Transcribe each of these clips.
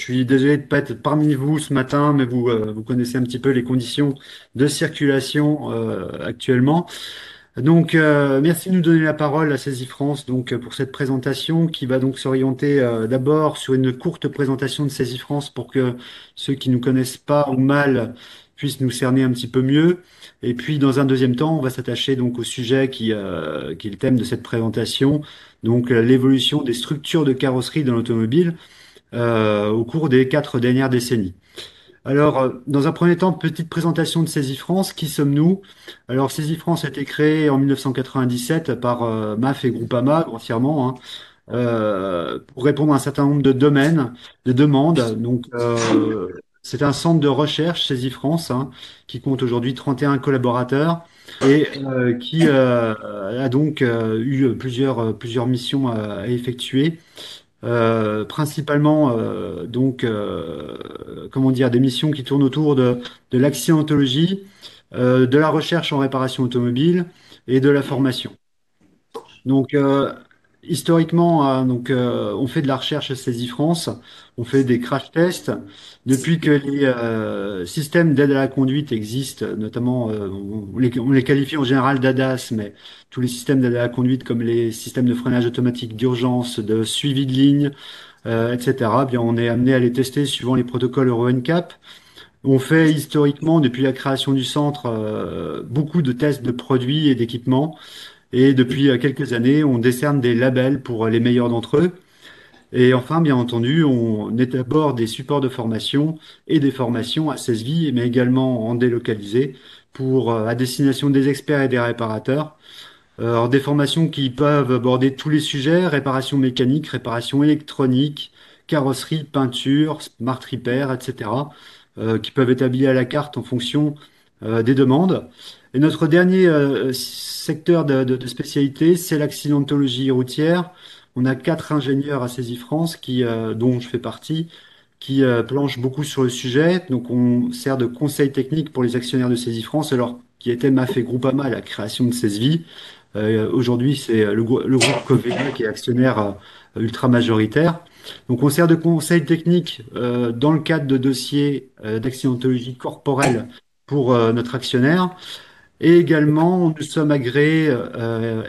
suis désolé de ne pas être parmi vous ce matin, mais vous connaissez un petit peu les conditions de circulation actuellement. Donc, merci de nous donner la parole à Saisie France pour cette présentation qui va donc s'orienter d'abord sur une courte présentation de Saisie France pour que ceux qui nous connaissent pas ou mal puissent nous cerner un petit peu mieux. Et puis, dans un deuxième temps, on va s'attacher donc au sujet qui est le thème de cette présentation, donc l'évolution des structures de carrosserie dans l'automobile au cours des 4 dernières décennies. Alors, dans un premier temps, petite présentation de Saisie France. Qui sommes-nous? Alors, Saisie France a été créée en 1997 par MAF et Groupama, grossièrement, hein, pour répondre à un certain nombre de demandes. Donc, c'est un centre de recherche, Saisie France, hein, qui compte aujourd'hui 31 collaborateurs et qui a donc eu plusieurs missions à effectuer. Principalement comment dire, des missions qui tournent autour de l'accidentologie, de la recherche en réparation automobile et de la formation. Donc, historiquement, hein, on fait de la recherche à Saisie France, on fait des crash tests. Depuis que les systèmes d'aide à la conduite existent, notamment, on les qualifie en général d'ADAS, mais tous les systèmes d'aide à la conduite, comme les systèmes de freinage automatique d'urgence, de suivi de ligne, etc., bien, on est amené à les tester suivant les protocoles Euro NCAP. On fait historiquement, depuis la création du centre, beaucoup de tests de produits et d'équipements. Et depuis quelques années, on décerne des labels pour les meilleurs d'entre eux. Et enfin, bien entendu, on élabore des supports de formation et des formations à 16 vies, mais également en délocalisé pour, à destination des experts et des réparateurs. Alors, des formations qui peuvent aborder tous les sujets, réparation mécanique, réparation électronique, carrosserie, peinture, smart repair, etc., qui peuvent être habillés à la carte en fonction des demandes. Et notre dernier secteur de spécialité, c'est l'accidentologie routière. On a 4 ingénieurs à Saisie France, dont je fais partie, qui planchent beaucoup sur le sujet. Donc, on sert de conseil technique pour les actionnaires de Saisie France, alors qui était MAF et Groupama à la création de Saisevie. Aujourd'hui, c'est le groupe Covea qui est actionnaire ultra majoritaire. Donc, on sert de conseil technique dans le cadre de dossiers d'accidentologie corporelle pour notre actionnaire. Et également, nous sommes agréés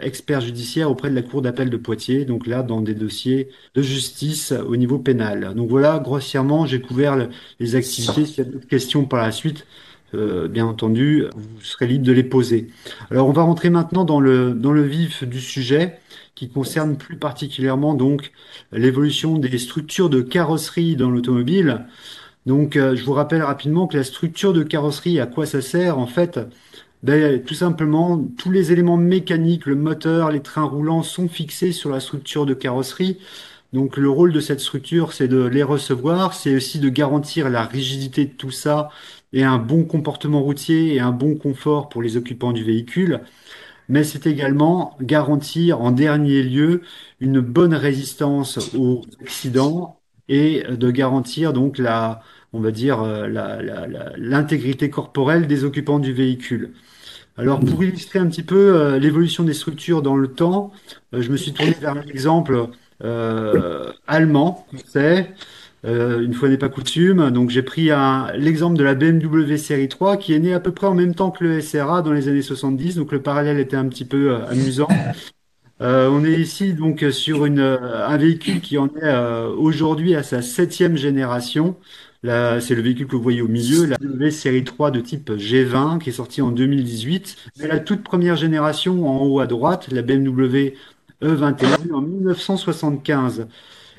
experts judiciaires auprès de la Cour d'appel de Poitiers, donc là, dans des dossiers de justice au niveau pénal. Donc voilà, grossièrement, j'ai couvert les activités. S'il y a d'autres questions par la suite, bien entendu, vous serez libre de les poser. Alors, on va rentrer maintenant dans le vif du sujet, qui concerne plus particulièrement donc l'évolution des structures de carrosserie dans l'automobile. Donc, je vous rappelle rapidement que la structure de carrosserie, à quoi ça sert? En fait, ben, tout simplement, tous les éléments mécaniques, le moteur, les trains roulants sont fixés sur la structure de carrosserie. Donc le rôle de cette structure, c'est de les recevoir, c'est aussi de garantir la rigidité de tout ça et un bon comportement routier et un bon confort pour les occupants du véhicule. Mais c'est également garantir en dernier lieu une bonne résistance aux accidents et de garantir donc on va dire, l'intégrité corporelle des occupants du véhicule. Alors, pour illustrer un petit peu l'évolution des structures dans le temps, je me suis tourné vers un exemple allemand, c'est une fois n'est pas coutume. Donc, j'ai pris l'exemple de la BMW série 3 qui est née à peu près en même temps que le SRA dans les années 70. Donc, le parallèle était un petit peu amusant. On est ici donc sur un véhicule qui en est aujourd'hui à sa septième génération. Là, c'est le véhicule que vous voyez au milieu, la BMW série 3 de type G20 qui est sortie en 2018. Mais la toute première génération en haut à droite, la BMW E21 en 1975.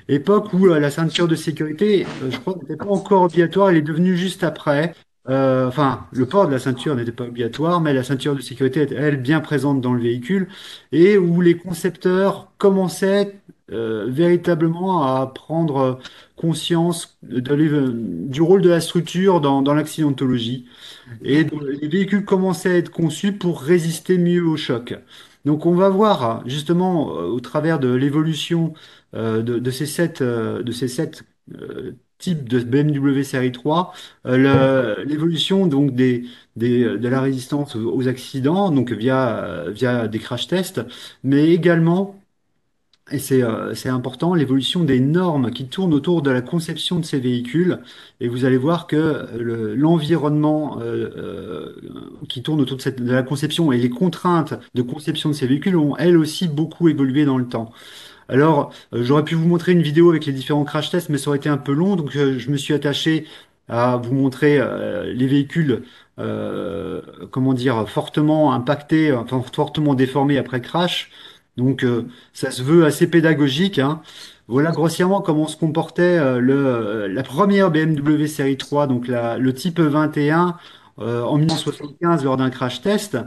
Époque où la ceinture de sécurité, je crois, n'était pas encore obligatoire, elle est devenue juste après. Enfin, le port de la ceinture n'était pas obligatoire, mais la ceinture de sécurité était, elle, bien présente dans le véhicule, et où les concepteurs commençaient véritablement à prendre conscience du rôle de la structure dans l'accidentologie. Et donc, les véhicules commençaient à être conçus pour résister mieux au choc. Donc on va voir justement au travers de l'évolution de ces sept types de BMW série 3, l'évolution donc de la résistance aux accidents, donc via des crash tests, mais également et c'est important, l'évolution des normes qui tournent autour de la conception de ces véhicules. Et vous allez voir que l'environnement qui tourne autour de la conception et les contraintes de conception de ces véhicules ont elles aussi beaucoup évolué dans le temps. Alors, j'aurais pu vous montrer une vidéo avec les différents crash tests, mais ça aurait été un peu long, donc je me suis attaché à vous montrer les véhicules, comment dire, fortement impactés, enfin fortement déformés après crash. Donc, ça se veut assez pédagogique, hein. Voilà grossièrement comment se comportait la première BMW série 3, donc le type 21, en 1975 lors d'un crash test.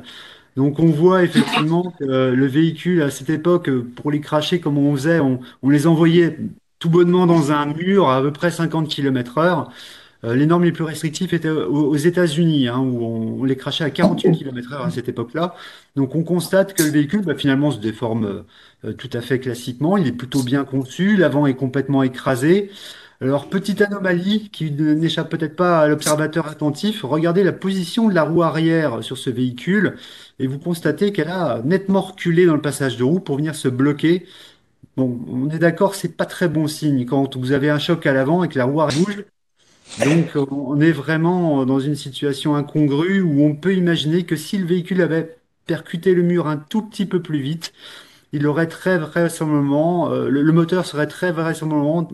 Donc on voit effectivement que le véhicule à cette époque, pour les cracher comme on faisait, on les envoyait tout bonnement dans un mur à peu près 50 km/h. Les normes les plus restrictives étaient aux États-Unis, hein, où on les crachait à 48 km/h à cette époque-là. Donc on constate que le véhicule finalement se déforme tout à fait classiquement. Il est plutôt bien conçu, l'avant est complètement écrasé. Alors, petite anomalie qui n'échappe peut-être pas à l'observateur attentif, regardez la position de la roue arrière sur ce véhicule et vous constatez qu'elle a nettement reculé dans le passage de roue pour venir se bloquer. Bon, on est d'accord, c'est pas très bon signe quand vous avez un choc à l'avant et que la roue arrière bouge. Donc, on est vraiment dans une situation incongrue où on peut imaginer que si le véhicule avait percuté le mur un tout petit peu plus vite, il aurait très vraisemblablement, le moteur serait très vraisemblablement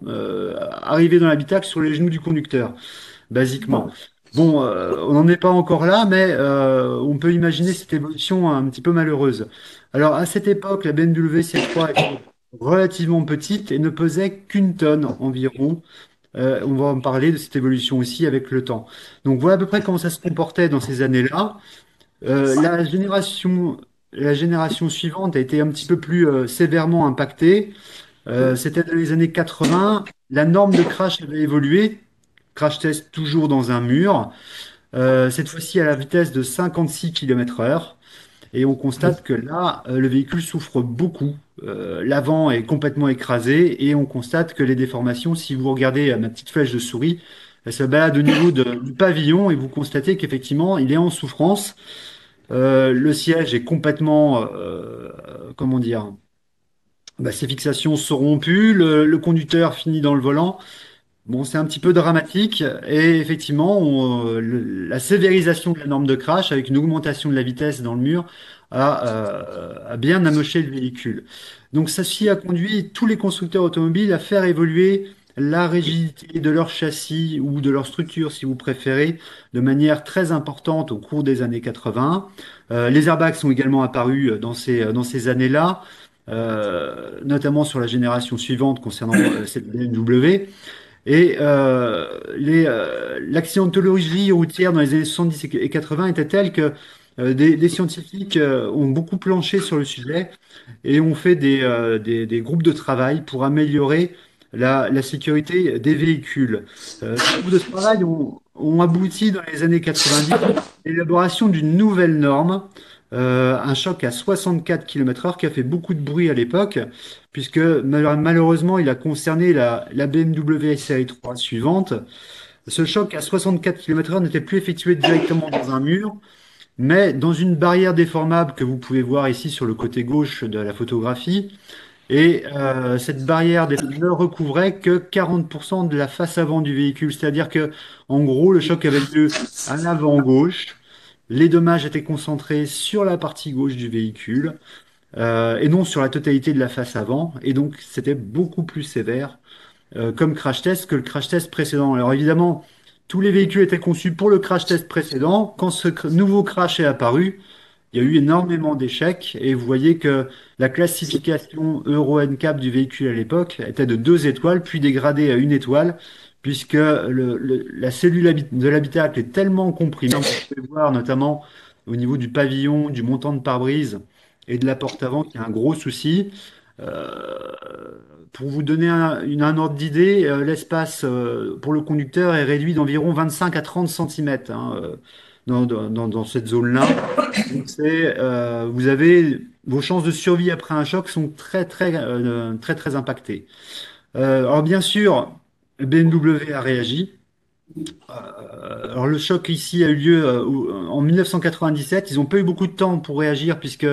arrivé dans l'habitacle sur les genoux du conducteur, basiquement. Bon, on n'en est pas encore là, mais on peut imaginer cette évolution un petit peu malheureuse. Alors, à cette époque, la BMW C3 était relativement petite et ne pesait qu'une tonne environ. On va en parler de cette évolution aussi avec le temps. Donc, voilà à peu près comment ça se comportait dans ces années-là. La génération suivante a été un petit peu plus sévèrement impactée. C'était dans les années 80. La norme de crash avait évolué. Crash test toujours dans un mur. Cette fois-ci à la vitesse de 56 km/h. Et on constate que là, le véhicule souffre beaucoup. L'avant est complètement écrasé et on constate que les déformations, si vous regardez ma petite flèche de souris, elle se balade au niveau du pavillon et vous constatez qu'effectivement, il est en souffrance. Le siège est complètement, comment dire, ses fixations sont rompues, le conducteur finit dans le volant. Bon, c'est un petit peu dramatique et effectivement, la sévérisation de la norme de crash avec une augmentation de la vitesse dans le mur a bien amoché le véhicule. Donc, ceci a conduit tous les constructeurs automobiles à faire évoluer la rigidité de leur châssis ou de leur structure, si vous préférez, de manière très importante au cours des années 80. Les airbags sont également apparus dans ces années-là, notamment sur la génération suivante concernant cette BMW. Et l'accidentologie routière dans les années 70 et 80 était telle que des scientifiques ont beaucoup planché sur le sujet et ont fait des groupes de travail pour améliorer la sécurité des véhicules. Ces groupes de travail ont abouti dans les années 90 à l'élaboration d'une nouvelle norme, un choc à 64 km/h qui a fait beaucoup de bruit à l'époque puisque malheureusement, il a concerné la BMW série 3 suivante. Ce choc à 64 km/h n'était plus effectué directement dans un mur, mais dans une barrière déformable que vous pouvez voir ici sur le côté gauche de la photographie. Et cette barrière ne recouvrait que 40% de la face avant du véhicule, c'est-à-dire que, en gros, le choc avait lieu à l'avant gauche. Les dommages étaient concentrés sur la partie gauche du véhicule et non sur la totalité de la face avant. Et donc, c'était beaucoup plus sévère comme crash test que le crash test précédent. Alors évidemment, tous les véhicules étaient conçus pour le crash test précédent. Quand ce nouveau crash est apparu, il y a eu énormément d'échecs et vous voyez que la classification Euro NCAP du véhicule à l'époque était de 2 étoiles, puis dégradée à 1 étoile, puisque la cellule de l'habitacle est tellement comprimée. Vous pouvez voir notamment au niveau du pavillon, du montant de pare-brise et de la porte avant qu'il y a un gros souci. Euh, pour vous donner un ordre d'idée, l'espace pour le conducteur est réduit d'environ 25 à 30 cm dans cette zone-là. Donc vous avez vos chances de survie après un choc sont très impactées. Alors bien sûr, BMW a réagi. Alors le choc ici a eu lieu en 1997. Ils n'ont pas eu beaucoup de temps pour réagir puisque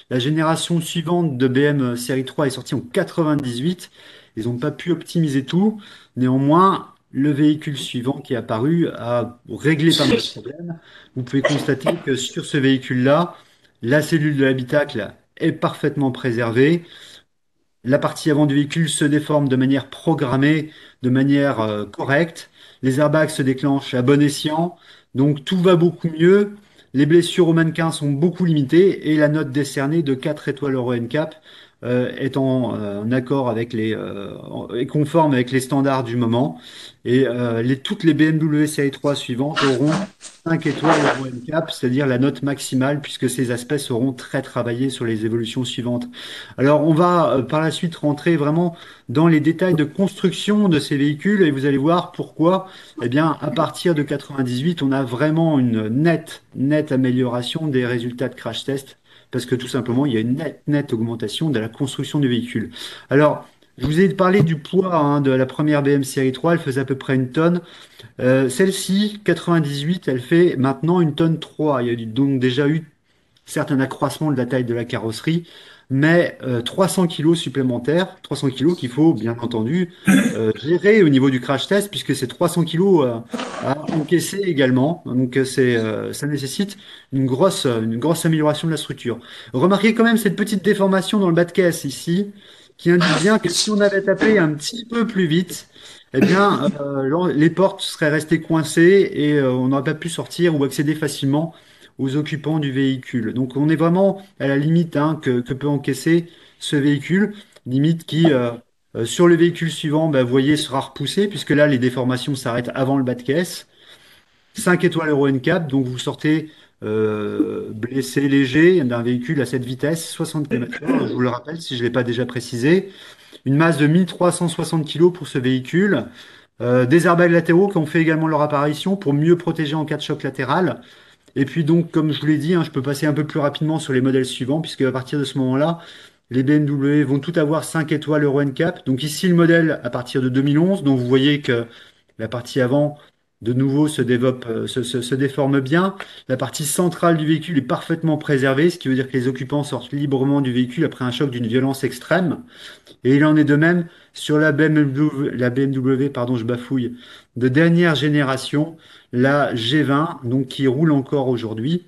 La génération suivante de BM série 3 est sortie en 98. Ils n'ont pas pu optimiser tout. Néanmoins, le véhicule suivant qui est apparu a réglé pas mal de problèmes. Vous pouvez constater que sur ce véhicule-là, la cellule de l'habitacle est parfaitement préservée. La partie avant du véhicule se déforme de manière programmée, de manière correcte. Les airbags se déclenchent à bon escient. Donc tout va beaucoup mieux. Les blessures au mannequin sont beaucoup limitées et la note décernée de 4 étoiles Euro NCAP est en accord avec est conforme avec les standards du moment. Et toutes les BMW série 3 suivantes auront 5 étoiles Euro NCAP, c'est-à-dire la note maximale, puisque ces aspects seront très travaillés sur les évolutions suivantes. Alors, on va par la suite rentrer vraiment dans les détails de construction de ces véhicules et vous allez voir pourquoi. Eh bien, à partir de 98, on a vraiment une nette amélioration des résultats de crash test parce que tout simplement, il y a une nette augmentation de la construction du véhicule. Alors, je vous ai parlé du poids de la première BM série 3, elle faisait à peu près une tonne. Celle-ci, 98, elle fait maintenant une tonne 3. Il y a donc déjà eu certes un accroissement de la taille de la carrosserie, mais 300 kilos supplémentaires, 300 kilos qu'il faut bien entendu gérer au niveau du crash test, puisque c'est 300 kilos à encaisser également. Donc ça nécessite une grosse amélioration de la structure. Remarquez quand même cette petite déformation dans le bas de caisse ici, qui indique bien que si on avait tapé un petit peu plus vite, eh bien, les portes seraient restées coincées et on n'aurait pas pu sortir ou accéder facilement aux occupants du véhicule. Donc on est vraiment à la limite que peut encaisser ce véhicule, limite qui, sur le véhicule suivant, bah, vous voyez, sera repoussé, puisque là, les déformations s'arrêtent avant le bas de caisse. 5 étoiles Euro NCAP, donc vous sortez blessé léger d'un véhicule à cette vitesse, 60 km/h, je vous le rappelle si je ne l'ai pas déjà précisé. Une masse de 1360 kg pour ce véhicule. Des airbags latéraux qui ont fait également leur apparition pour mieux protéger en cas de choc latéral. Et puis donc, comme je vous l'ai dit, je peux passer un peu plus rapidement sur les modèles suivants, puisque à partir de ce moment-là, les BMW vont tout avoir 5 étoiles Euro NCAP. Donc ici, le modèle à partir de 2011, donc vous voyez que la partie avant, de nouveau, se développe, se déforme bien. La partie centrale du véhicule est parfaitement préservée, ce qui veut dire que les occupants sortent librement du véhicule après un choc d'une violence extrême. Et il en est de même sur la BMW, pardon, je bafouille, de dernière génération, la G20, donc qui roule encore aujourd'hui,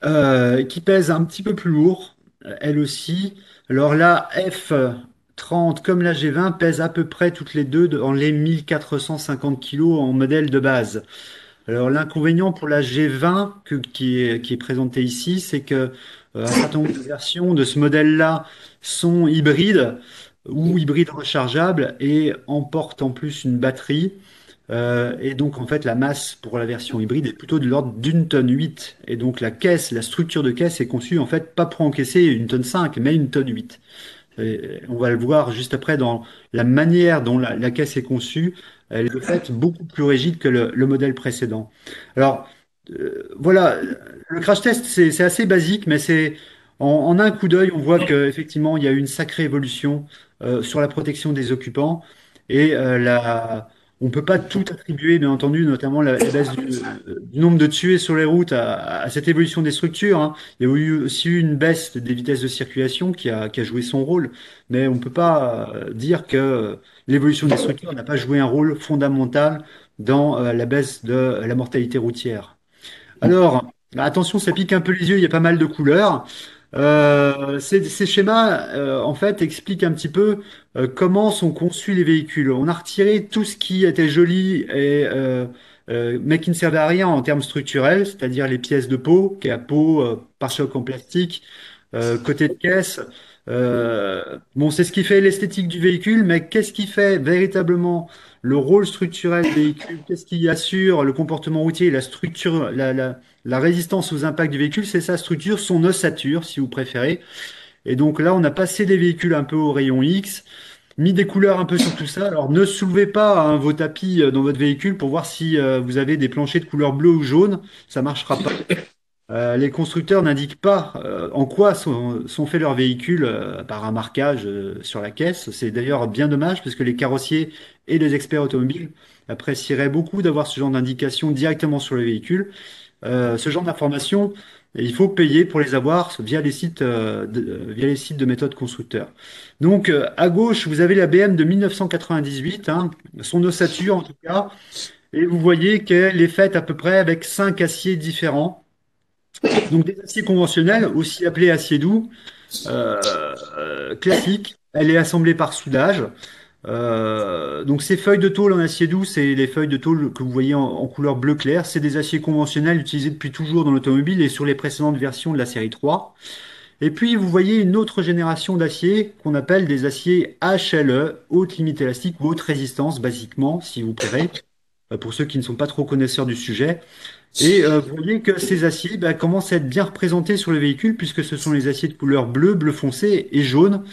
qui pèse un petit peu plus lourd, elle aussi. Alors la F30 comme la G20 pèsent à peu près toutes les deux dans les 1450 kilos en modèle de base. Alors l'inconvénient pour la G20 qui est présenté ici, c'est que un certain nombre de versions de ce modèle-là sont hybrides ou hybrides rechargeables et emportent en plus une batterie. Et donc en fait la masse pour la version hybride est plutôt de l'ordre d'une tonne 8. Et donc la caisse, la structure de caisse est conçue en fait pas pour encaisser une tonne 5, mais une tonne 8. Et on va le voir juste après dans la manière dont la caisse est conçue. Elle est de fait beaucoup plus rigide que le modèle précédent. Alors, voilà, le crash test, c'est assez basique, mais en un coup d'œil, on voit qu'effectivement, il y a eu une sacrée évolution sur la protection des occupants. Et on ne peut pas tout attribuer, bien entendu, notamment la baisse du nombre de tués sur les routes à cette évolution des structures, hein. Il y a eu aussi eu une baisse des vitesses de circulation qui a joué son rôle, mais on ne peut pas dire que l'évolution des structures n'a pas joué un rôle fondamental dans la baisse de la mortalité routière. Alors, attention, ça pique un peu les yeux, il y a pas mal de couleurs. Ces schémas, en fait, expliquent un petit peu comment sont conçus les véhicules. On a retiré tout ce qui était joli mais qui ne servait à rien en termes structurels, c'est-à-dire les pièces de peau, capot, pare-choc en plastique, côté de caisse. Bon, c'est ce qui fait l'esthétique du véhicule, mais qu'est-ce qui fait véritablement le rôle structurel du véhicule? Qu'est-ce qui assure le comportement routier, la structure, la résistance aux impacts du véhicule? C'est sa structure, son ossature, si vous préférez. Et donc là, on a passé des véhicules un peu au rayon X, mis des couleurs un peu sur tout ça. Alors ne soulevez pas vos tapis dans votre véhicule pour voir si vous avez des planchers de couleur bleue ou jaune. Ça marchera pas. Les constructeurs n'indiquent pas en quoi sont faits leurs véhicules par un marquage sur la caisse. C'est d'ailleurs bien dommage parce que les carrossiers et les experts automobiles apprécieraient beaucoup d'avoir ce genre d'indication directement sur le véhicule. Ce genre d'information Et il faut payer pour les avoir via les sites de méthode constructeurs. Donc, à gauche, vous avez la BM de 1998, hein, son ossature en tout cas, et vous voyez qu'elle est faite à peu près avec 5 aciers différents. Donc, des aciers conventionnels, aussi appelés aciers doux, classiques. Elle est assemblée par soudage. Donc ces feuilles de tôle en acier doux, c'est les feuilles de tôle que vous voyez en couleur bleu clair. C'est des aciers conventionnels utilisés depuis toujours dans l'automobile et sur les précédentes versions de la série 3. Et puis vous voyez une autre génération d'aciers qu'on appelle des aciers HLE, haute limite élastique ou haute résistance, basiquement, si vous préférez, pour ceux qui ne sont pas trop connaisseurs du sujet. Et vous voyez que ces aciers commencent à être bien représentés sur le véhicule puisque ce sont les aciers de couleur bleu, bleu foncé et jaune.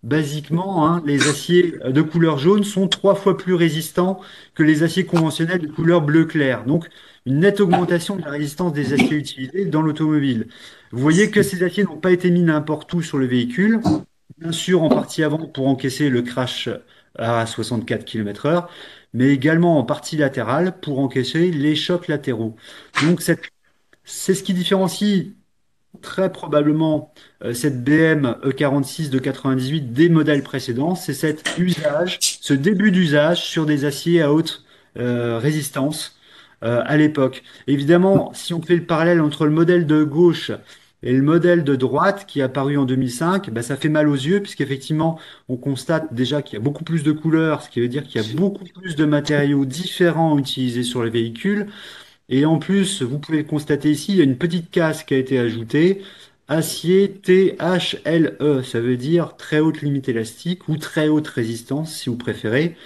Basiquement, hein, les aciers de couleur jaune sont 3 fois plus résistants que les aciers conventionnels de couleur bleu clair. Donc, une nette augmentation de la résistance des aciers utilisés dans l'automobile. Vous voyez que ces aciers n'ont pas été mis n'importe où sur le véhicule. Bien sûr, en partie avant pour encaisser le crash à 64 km/h, mais également en partie latérale pour encaisser les chocs latéraux. Donc, c'est ce qui différencie très probablement cette BM E46 de 98 des modèles précédents, c'est cet usage, ce début d'usage sur des aciers à haute résistance à l'époque. Évidemment, si on fait le parallèle entre le modèle de gauche et le modèle de droite qui est apparu en 2005, bah, ça fait mal aux yeux puisqu'effectivement, on constate déjà qu'il y a beaucoup plus de couleurs, ce qui veut dire qu'il y a beaucoup plus de matériaux différents utilisés sur le véhicule. Et en plus, vous pouvez le constater ici, il y a une petite case qui a été ajoutée. Acier THLE, ça veut dire très haute limite élastique ou très haute résistance si vous préférez.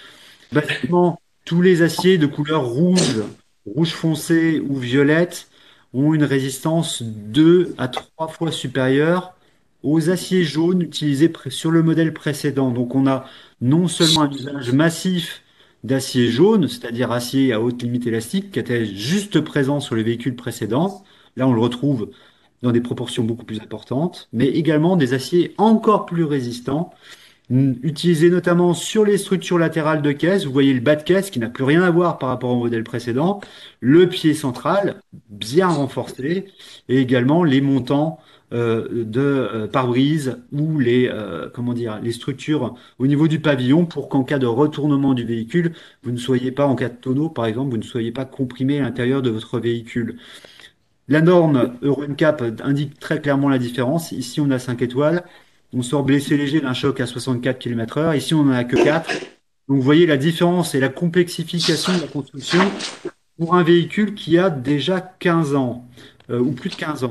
Basiquement, tous les aciers de couleur rouge, rouge foncé ou violette ont une résistance 2 à 3 fois supérieure aux aciers jaunes utilisés sur le modèle précédent. Donc on a non seulement un usage massif d'acier jaune, c'est-à-dire acier à haute limite élastique, qui était juste présent sur les véhicules précédents. Là, on le retrouve dans des proportions beaucoup plus importantes, mais également des aciers encore plus résistants utilisé notamment sur les structures latérales de caisse. Vous voyez le bas de caisse qui n'a plus rien à voir par rapport au modèle précédent, le pied central bien renforcé et également les montants de pare-brise ou comment dire, les structures au niveau du pavillon pour qu'en cas de retournement du véhicule, vous ne soyez pas, en cas de tonneau par exemple, vous ne soyez pas comprimé à l'intérieur de votre véhicule. La norme Euro NCAP indique très clairement la différence. Ici, on a 5 étoiles. On sort blessé léger d'un choc à 64 km/h. Ici, on n'en a que 4. Donc, vous voyez la différence et la complexification de la construction pour un véhicule qui a déjà 15 ans, ou plus de 15 ans.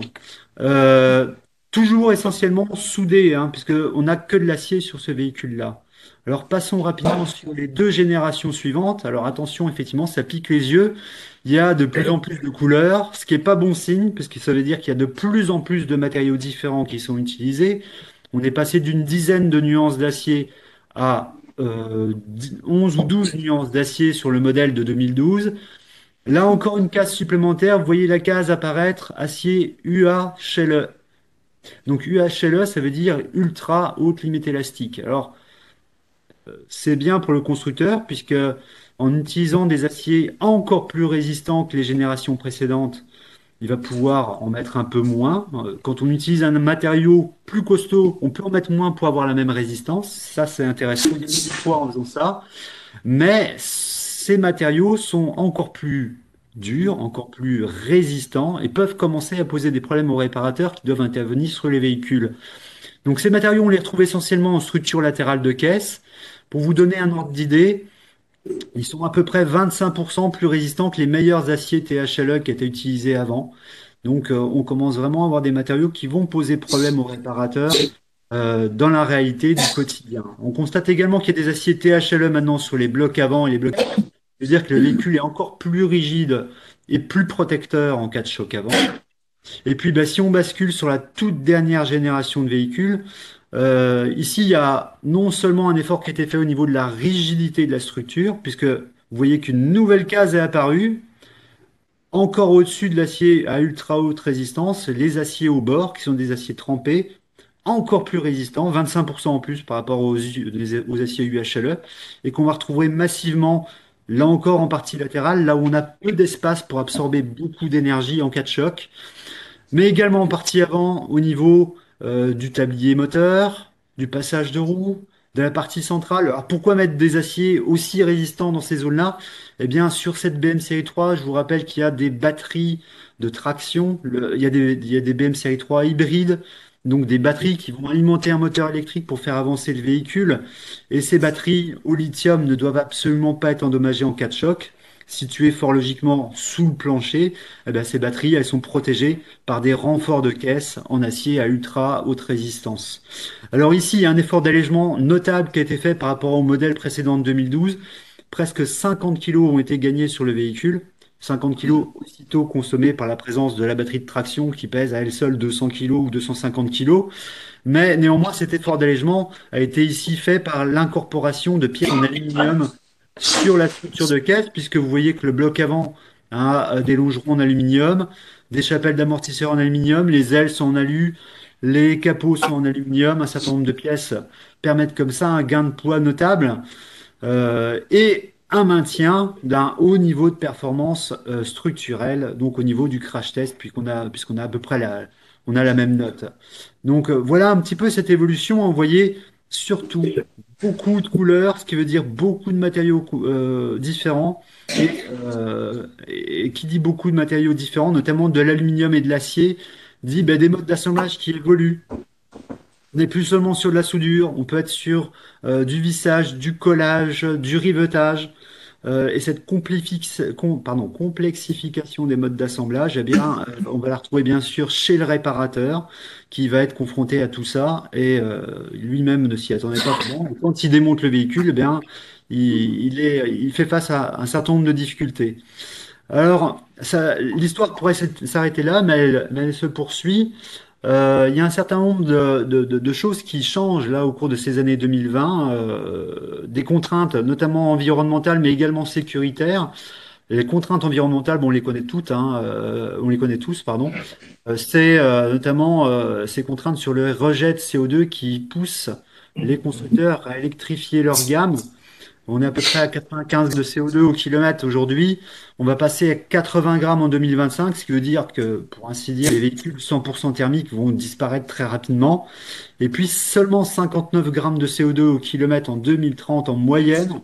Euh, Toujours essentiellement soudé, hein, puisqu'on n'a que de l'acier sur ce véhicule-là. Alors passons rapidement sur les deux générations suivantes. Alors attention, effectivement, ça pique les yeux. Il y a de plus en plus de couleurs, ce qui n'est pas bon signe, parce que ça veut dire qu'il y a de plus en plus de matériaux différents qui sont utilisés. On est passé d'une dizaine de nuances d'acier à 11 ou 12 nuances d'acier sur le modèle de 2012. Là encore une case supplémentaire, vous voyez la case apparaître, acier UHLE. Donc UHLE, ça veut dire ultra haute limite élastique. Alors c'est bien pour le constructeur puisque en utilisant des aciers encore plus résistants que les générations précédentes, il va pouvoir en mettre un peu moins. Quand on utilise un matériau plus costaud, on peut en mettre moins pour avoir la même résistance. Ça, c'est intéressant. Il y a des fois en faisant ça. Mais ces matériaux sont encore plus durs, encore plus résistants et peuvent commencer à poser des problèmes aux réparateurs qui doivent intervenir sur les véhicules. Donc ces matériaux, on les retrouve essentiellement en structure latérale de caisse. Pour vous donner un ordre d'idée, ils sont à peu près 25% plus résistants que les meilleurs aciers THLE qui étaient utilisés avant. Donc on commence vraiment à avoir des matériaux qui vont poser problème aux réparateurs dans la réalité du quotidien. On constate également qu'il y a des aciers THLE maintenant sur les blocs avant et les blocs arrière. C'est-à-dire que le véhicule est encore plus rigide et plus protecteur en cas de choc avant. Et puis, bah, si on bascule sur la toute dernière génération de véhicules, ici, il y a non seulement un effort qui a été fait au niveau de la rigidité de la structure, puisque vous voyez qu'une nouvelle case est apparue, encore au-dessus de l'acier à ultra haute résistance, les aciers au bord, qui sont des aciers trempés, encore plus résistants, 25% en plus par rapport aux aciers UHLE, et qu'on va retrouver massivement, là encore en partie latérale, là où on a peu d'espace pour absorber beaucoup d'énergie en cas de choc. mais également en partie avant au niveau du tablier moteur, du passage de roue, de la partie centrale. Alors pourquoi mettre des aciers aussi résistants dans ces zones-là? Eh bien, sur cette BM série 3, je vous rappelle qu'il y a des batteries de traction. Il y a des BM série 3 hybrides, donc des batteries qui vont alimenter un moteur électrique pour faire avancer le véhicule. Et ces batteries au lithium ne doivent absolument pas être endommagées en cas de choc. Situées fort logiquement sous le plancher, eh bien, ces batteries, elles sont protégées par des renforts de caisse en acier à ultra haute résistance. Alors ici, il y a un effort d'allègement notable qui a été fait par rapport au modèle précédent de 2012. Presque 50 kilos ont été gagnés sur le véhicule. 50 kilos aussitôt consommés par la présence de la batterie de traction qui pèse à elle seule 200 kilos ou 250 kilos. Mais néanmoins, cet effort d'allègement a été ici fait par l'incorporation de pièces en aluminium sur la structure de caisse, puisque vous voyez que le bloc avant a des longerons en aluminium, des chapelles d'amortisseurs en aluminium, les ailes sont en alu, les capots sont en aluminium, un certain nombre de pièces permettent comme ça un gain de poids notable et un maintien d'un haut niveau de performance structurelle, donc au niveau du crash test, puisqu'on a à peu près on a la même note. Donc voilà un petit peu cette évolution. Vous voyez surtout beaucoup de couleurs, ce qui veut dire beaucoup de matériaux différents. Et qui dit beaucoup de matériaux différents, notamment de l'aluminium et de l'acier, dit ben, des modes d'assemblage qui évoluent. On n'est plus seulement sur de la soudure, on peut être sur du vissage, du collage, du rivetage. Et cette complexification des modes d'assemblage, eh bien, on va la retrouver bien sûr chez le réparateur qui va être confronté à tout ça et lui-même ne s'y attendait pas vraiment. Et quand il démonte le véhicule, eh bien, il fait face à un certain nombre de difficultés. Alors, l'histoire pourrait s'arrêter là, mais elle se poursuit. Il y a un certain nombre de choses qui changent là au cours de ces années 2020, des contraintes notamment environnementales, mais également sécuritaires. Les contraintes environnementales, bon, on les connaît toutes, hein, on les connaît tous, pardon. C'est notamment ces contraintes sur le rejet de CO2 qui poussent les constructeurs à électrifier leur gamme. On est à peu près à 95 de CO2 au kilomètre aujourd'hui. On va passer à 80 grammes en 2025, ce qui veut dire que, pour ainsi dire, les véhicules 100% thermiques vont disparaître très rapidement. Et puis seulement 59 grammes de CO2 au kilomètre en 2030 en moyenne.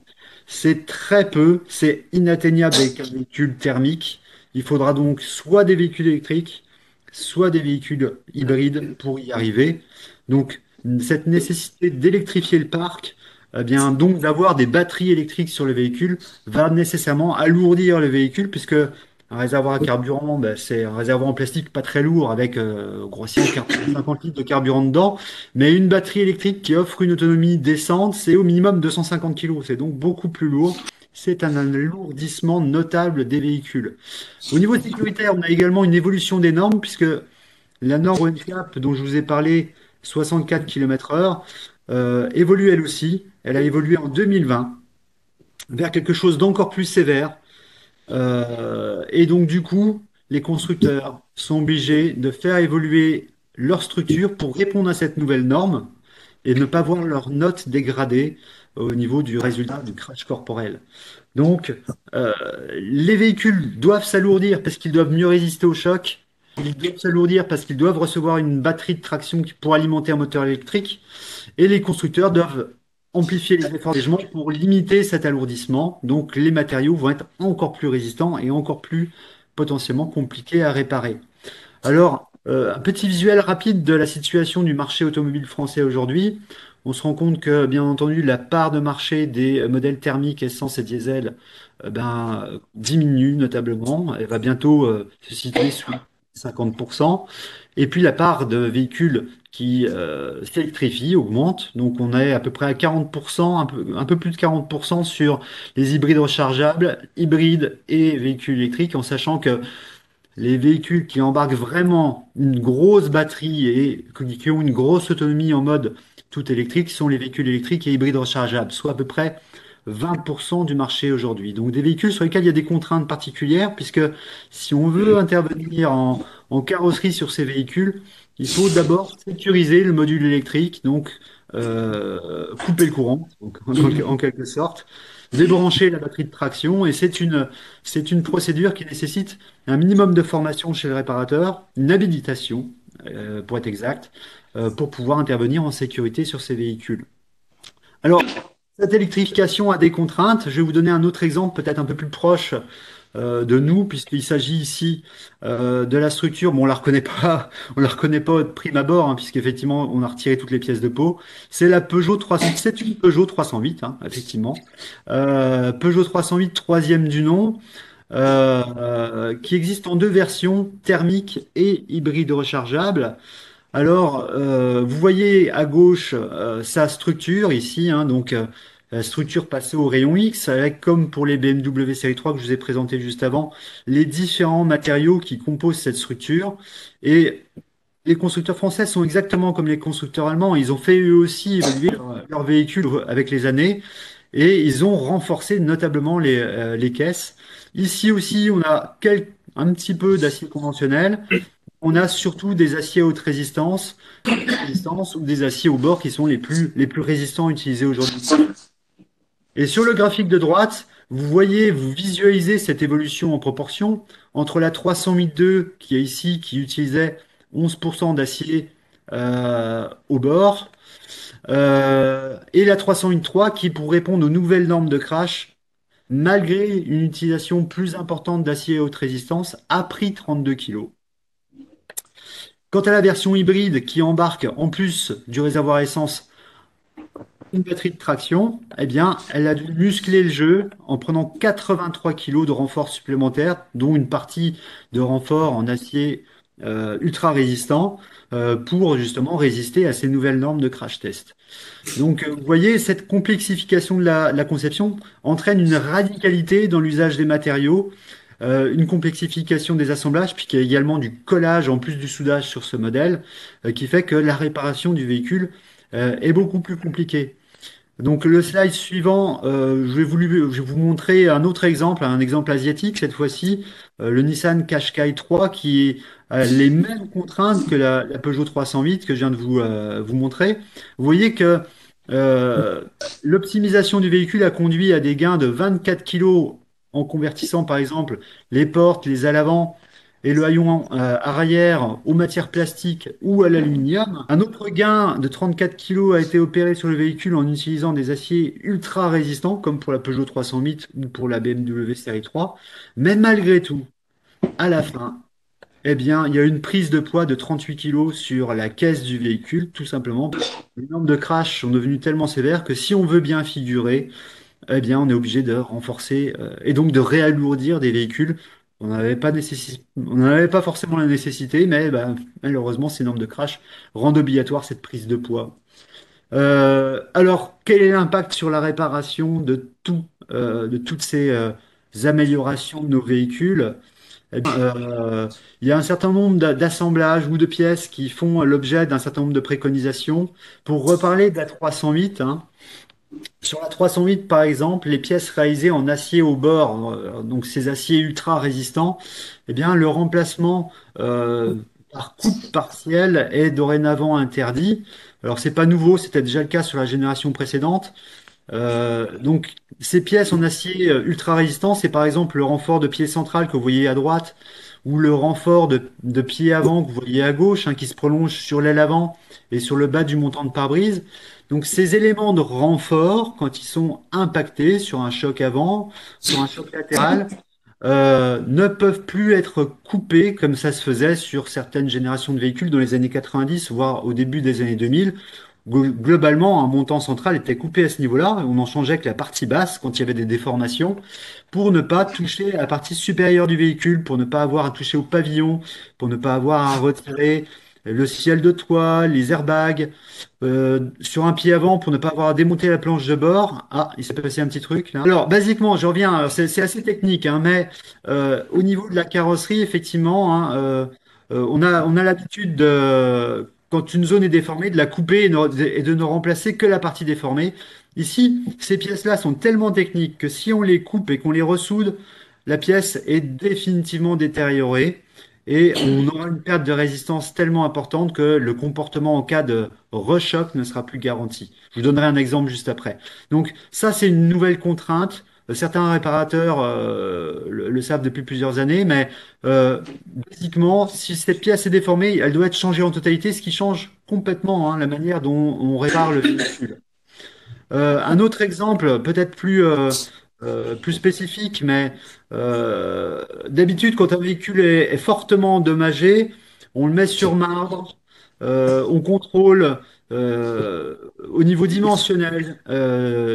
C'est très peu, c'est inatteignable avec un véhicule thermique. Il faudra donc soit des véhicules électriques, soit des véhicules hybrides pour y arriver. Donc cette nécessité d'électrifier le parc, eh bien, donc d'avoir des batteries électriques sur le véhicule va nécessairement alourdir le véhicule puisque un réservoir à carburant, ben, c'est un réservoir en plastique pas très lourd avec grossièrement 50 litres de carburant dedans. Mais une batterie électrique qui offre une autonomie décente, c'est au minimum 250 kilos. C'est donc beaucoup plus lourd. C'est un alourdissement notable des véhicules. Au niveau sécuritaire, on a également une évolution des normes puisque la norme NCAP dont je vous ai parlé, 64 km/h, évolue elle aussi. Elle a évolué en 2020 vers quelque chose d'encore plus sévère. Et donc, du coup, les constructeurs sont obligés de faire évoluer leur structure pour répondre à cette nouvelle norme et ne pas voir leur note dégradée au niveau du résultat du crash corporel. Donc, euh, les véhicules doivent s'alourdir parce qu'ils doivent mieux résister au choc. Ils doivent s'alourdir parce qu'ils doivent recevoir une batterie de traction pour alimenter un moteur électrique. Et les constructeurs doivent amplifier les efforts d'allègement pour limiter cet alourdissement. Donc les matériaux vont être encore plus résistants et encore plus potentiellement compliqués à réparer. Alors, un petit visuel rapide de la situation du marché automobile français aujourd'hui. On se rend compte que, bien entendu, la part de marché des modèles thermiques essence et diesel diminue notablement. Elle va bientôt se situer sous 50%. Et puis la part de véhicules qui s'électrifient augmente. Donc on est à peu près à 40%, un peu plus de 40% sur les hybrides rechargeables, hybrides et véhicules électriques, en sachant que les véhicules qui embarquent vraiment une grosse batterie et qui ont une grosse autonomie en mode tout électrique sont les véhicules électriques et hybrides rechargeables, soit à peu près 20% du marché aujourd'hui. Donc des véhicules sur lesquels il y a des contraintes particulières, puisque si on veut intervenir en carrosserie sur ces véhicules, il faut d'abord sécuriser le module électrique, donc couper le courant, donc, en quelque sorte. débrancher la batterie de traction et c'est une procédure qui nécessite un minimum de formation chez le réparateur, une habilitation, pour être exact, pour pouvoir intervenir en sécurité sur ces véhicules. Alors, cette électrification a des contraintes. Je vais vous donner un autre exemple, peut-être un peu plus proche de nous, puisqu'il s'agit ici de la structure. Bon, on la reconnaît pas, on la reconnaît pas de prime abord, hein, puisqu'effectivement, on a retiré toutes les pièces de peau. C'est la Peugeot 300, c'est une Peugeot 308, hein, effectivement. Peugeot 308, troisième du nom, qui existe en deux versions, thermique et hybride rechargeable. Alors, vous voyez à gauche sa structure ici, hein, donc la structure passée au rayon X, avec comme pour les BMW série 3 que je vous ai présenté juste avant, les différents matériaux qui composent cette structure. Et les constructeurs français sont exactement comme les constructeurs allemands. Ils ont fait eux aussi évoluer leur véhicule avec les années et ils ont renforcé notablement les caisses. Ici aussi, on a un petit peu d'acier conventionnel. On a surtout des aciers à haute résistance ou des aciers au bord qui sont les plus résistants utilisés aujourd'hui. Et sur le graphique de droite, vous voyez, vous visualisez cette évolution en proportion entre la 308.2 qui est ici, qui utilisait 11% d'acier au bord, et la 308.3 qui, pour répondre aux nouvelles normes de crash, malgré une utilisation plus importante d'acier à haute résistance, a pris 32 kg. Quant à la version hybride qui embarque en plus du réservoir essence une batterie de traction, eh bien, elle a dû muscler le jeu en prenant 83 kilos de renfort supplémentaire, dont une partie de renfort en acier ultra résistant pour justement résister à ces nouvelles normes de crash test. Donc, vous voyez, cette complexification de la conception entraîne une radicalité dans l'usage des matériaux, une complexification des assemblages, puis qu'il y a également du collage en plus du soudage sur ce modèle, qui fait que la réparation du véhicule est beaucoup plus compliquée. Donc le slide suivant, je vais vous montrer un autre exemple, un exemple asiatique cette fois-ci, le Nissan Qashqai 3 qui a les mêmes contraintes que la Peugeot 308 que je viens de vous montrer. Vous voyez que euh, l'optimisation du véhicule a conduit à des gains de 24 kilos en convertissant par exemple les portes, les ailes avant et le haillon arrière aux matières plastiques ou à l'aluminium. Un autre gain de 34 kilos a été opéré sur le véhicule en utilisant des aciers ultra résistants, comme pour la Peugeot 308 ou pour la BMW série 3. Mais malgré tout, à la fin, eh bien, il y a une prise de poids de 38 kilos sur la caisse du véhicule, tout simplement. Les normes de crash sont devenues tellement sévères que si on veut bien figurer, eh bien, on est obligé de renforcer et donc de réalourdir des véhicules. On n'en avait pas forcément la nécessité, mais bah, malheureusement, ces normes de crash rendent obligatoire cette prise de poids. Alors, quel est l'impact sur la réparation de toutes ces améliorations de nos véhicules? Eh bien, il y a un certain nombre d'assemblages ou de pièces qui font l'objet d'un certain nombre de préconisations. Pour reparler de la 308, hein, sur la 308, par exemple, les pièces réalisées en acier au bord, donc ces aciers ultra résistants, eh bien, le remplacement par coupe partielle est dorénavant interdit. Alors, c'est pas nouveau, c'était déjà le cas sur la génération précédente. Donc, ces pièces en acier ultra résistant, c'est par exemple le renfort de pied central que vous voyez à droite ou le renfort de pied avant que vous voyez à gauche, hein, qui se prolonge sur l'aile avant et sur le bas du montant de pare-brise. Donc, ces éléments de renfort, quand ils sont impactés sur un choc avant, sur un choc latéral, ne peuvent plus être coupés comme ça se faisait sur certaines générations de véhicules dans les années 90, voire au début des années 2000. Globalement, un montant central était coupé à ce niveau-là. On n'en changeait que la partie basse quand il y avait des déformations pour ne pas toucher à la partie supérieure du véhicule, pour ne pas avoir à toucher au pavillon, pour ne pas avoir à retirer le ciel de toit, les airbags, sur un pied avant pour ne pas avoir à démonter la planche de bord. Ah, il s'est passé un petit truc là. Alors, basiquement, je reviens, alors, c'est assez technique, hein, mais au niveau de la carrosserie, effectivement, hein, on a l'habitude de, quand une zone est déformée, de la couper et de ne remplacer que la partie déformée. Ici, ces pièces-là sont tellement techniques que si on les coupe et qu'on les ressoude, la pièce est définitivement détériorée. et on aura une perte de résistance tellement importante que le comportement en cas de rechoc ne sera plus garanti. Je vous donnerai un exemple juste après. Donc ça, c'est une nouvelle contrainte. Certains réparateurs le savent depuis plusieurs années, mais basiquement, si cette pièce est déformée, elle doit être changée en totalité, ce qui change complètement la manière dont on répare le véhicule. Un autre exemple, peut-être plus spécifique, mais d'habitude, quand un véhicule est fortement endommagé, on le met sur marbre, on contrôle au niveau dimensionnel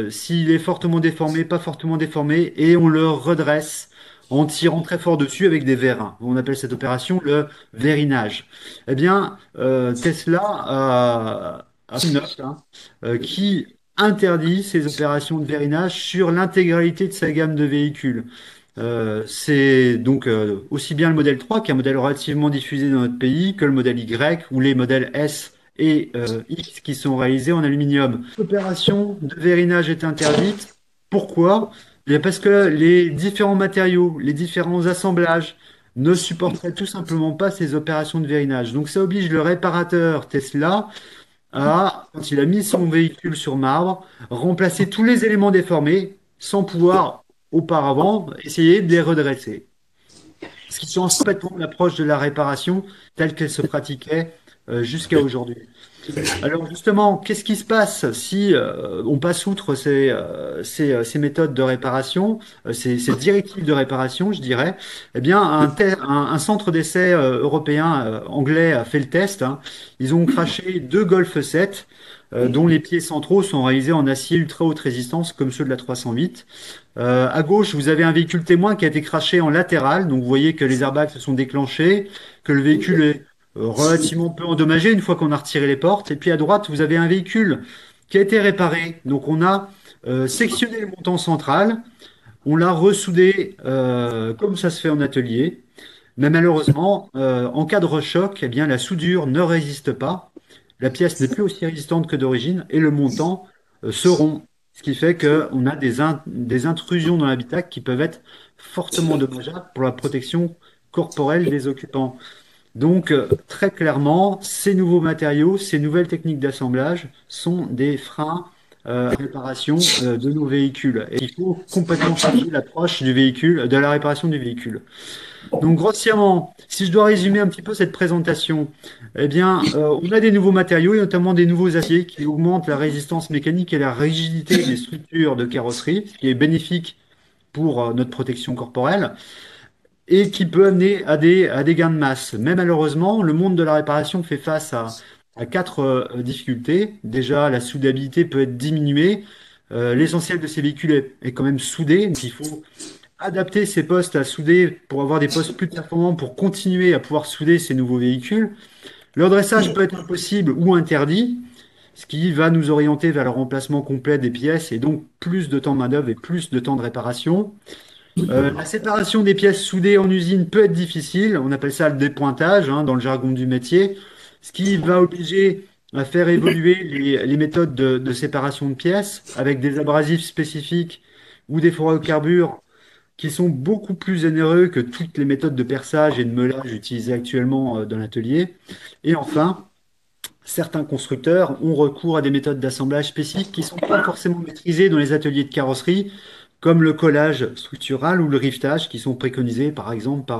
s'il est fortement déformé, pas fortement déformé, et on le redresse en tirant très fort dessus avec des vérins. On appelle cette opération le vérinage. Eh bien, Tesla a une note qui interdit ces opérations de vérinage sur l'intégralité de sa gamme de véhicules. C'est donc aussi bien le modèle 3, qui est un modèle relativement diffusé dans notre pays, que le modèle Y ou les modèles S et X qui sont réalisés en aluminium. L'opération de vérinage est interdite. Pourquoi? Eh bien, parce que les différents matériaux, les différents assemblages ne supporteraient tout simplement pas ces opérations de vérinage. Donc ça oblige le réparateur Tesla quand il a mis son véhicule sur marbre, remplacer tous les éléments déformés sans pouvoir auparavant essayer de les redresser. Ce qui change complètement l'approche de la réparation telle qu'elle se pratiquait jusqu'à aujourd'hui. Alors justement, qu'est-ce qui se passe si on passe outre ces méthodes de réparation, ces directives de réparation, je dirais? Eh bien, un centre d'essai européen anglais a fait le test, hein. Ils ont craché deux Golf 7, dont les pieds centraux sont réalisés en acier ultra haute résistance, comme ceux de la 308. À gauche, vous avez un véhicule témoin qui a été craché en latéral, donc vous voyez que les airbags se sont déclenchés, que le véhicule est relativement peu endommagé une fois qu'on a retiré les portes. Et puis à droite, vous avez un véhicule qui a été réparé. Donc on a sectionné le montant central, on l'a ressoudé comme ça se fait en atelier. Mais malheureusement, en cas de rechoc, eh bien, la soudure ne résiste pas. La pièce n'est plus aussi résistante que d'origine et le montant se rompt. Ce qui fait qu'on a des intrusions dans l'habitacle qui peuvent être fortement dommageables pour la protection corporelle des occupants. Donc, très clairement, ces nouveaux matériaux, ces nouvelles techniques d'assemblage sont des freins à la réparation de nos véhicules. Et il faut complètement changer l'approche du véhicule, de la réparation du véhicule. Donc, grossièrement, si je dois résumer un petit peu cette présentation, eh bien, on a des nouveaux matériaux et notamment des nouveaux aciers qui augmentent la résistance mécanique et la rigidité des structures de carrosserie, ce qui est bénéfique pour notre protection corporelle et qui peut amener à des gains de masse. Mais malheureusement, le monde de la réparation fait face à quatre difficultés. Déjà, la soudabilité peut être diminuée. L'essentiel de ces véhicules est quand même soudé. Donc il faut adapter ces postes à souder pour avoir des postes plus performants pour continuer à pouvoir souder ces nouveaux véhicules. Le redressage peut être impossible ou interdit, ce qui va nous orienter vers le remplacement complet des pièces et donc plus de temps de main-d'œuvre et plus de temps de réparation. La séparation des pièces soudées en usine peut être difficile. On appelle ça le dépointage dans le jargon du métier, ce qui va obliger à faire évoluer les méthodes de séparation de pièces avec des abrasifs spécifiques ou des fluorocarbures qui sont beaucoup plus onéreux que toutes les méthodes de perçage et de meulage utilisées actuellement dans l'atelier. Et enfin, certains constructeurs ont recours à des méthodes d'assemblage spécifiques qui ne sont pas forcément maîtrisées dans les ateliers de carrosserie, comme le collage structural ou le rivetage, qui sont préconisés par exemple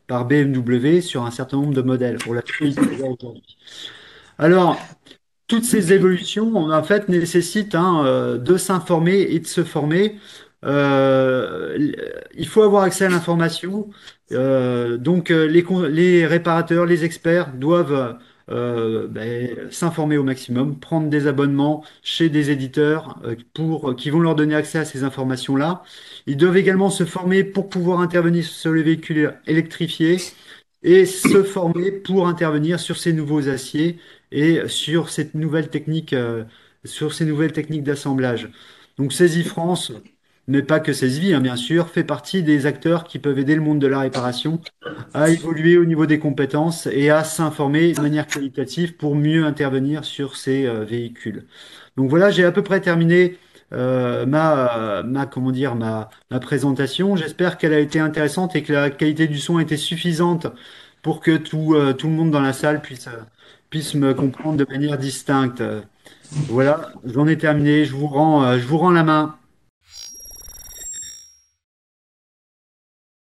par BMW sur un certain nombre de modèles pour la aujourd'hui. Alors, toutes ces évolutions, en fait, nécessitent de s'informer et de se former. Il faut avoir accès à l'information. Les réparateurs, les experts doivent s'informer au maximum, prendre des abonnements chez des éditeurs qui vont leur donner accès à ces informations-là. Ils doivent également se former pour pouvoir intervenir sur les véhicules électrifiés et se former pour intervenir sur ces nouveaux aciers et sur ces nouvelles techniques d'assemblage. Donc Saisie France, mais pas que Saisie, bien sûr, fait partie des acteurs qui peuvent aider le monde de la réparation à évoluer au niveau des compétences et à s'informer de manière qualitative pour mieux intervenir sur ces véhicules. Donc voilà, j'ai à peu près terminé comment dire, ma présentation. J'espère qu'elle a été intéressante et que la qualité du son a été suffisante pour que tout le monde dans la salle puisse me comprendre de manière distincte. Voilà, j'en ai terminé. Je vous rends la main.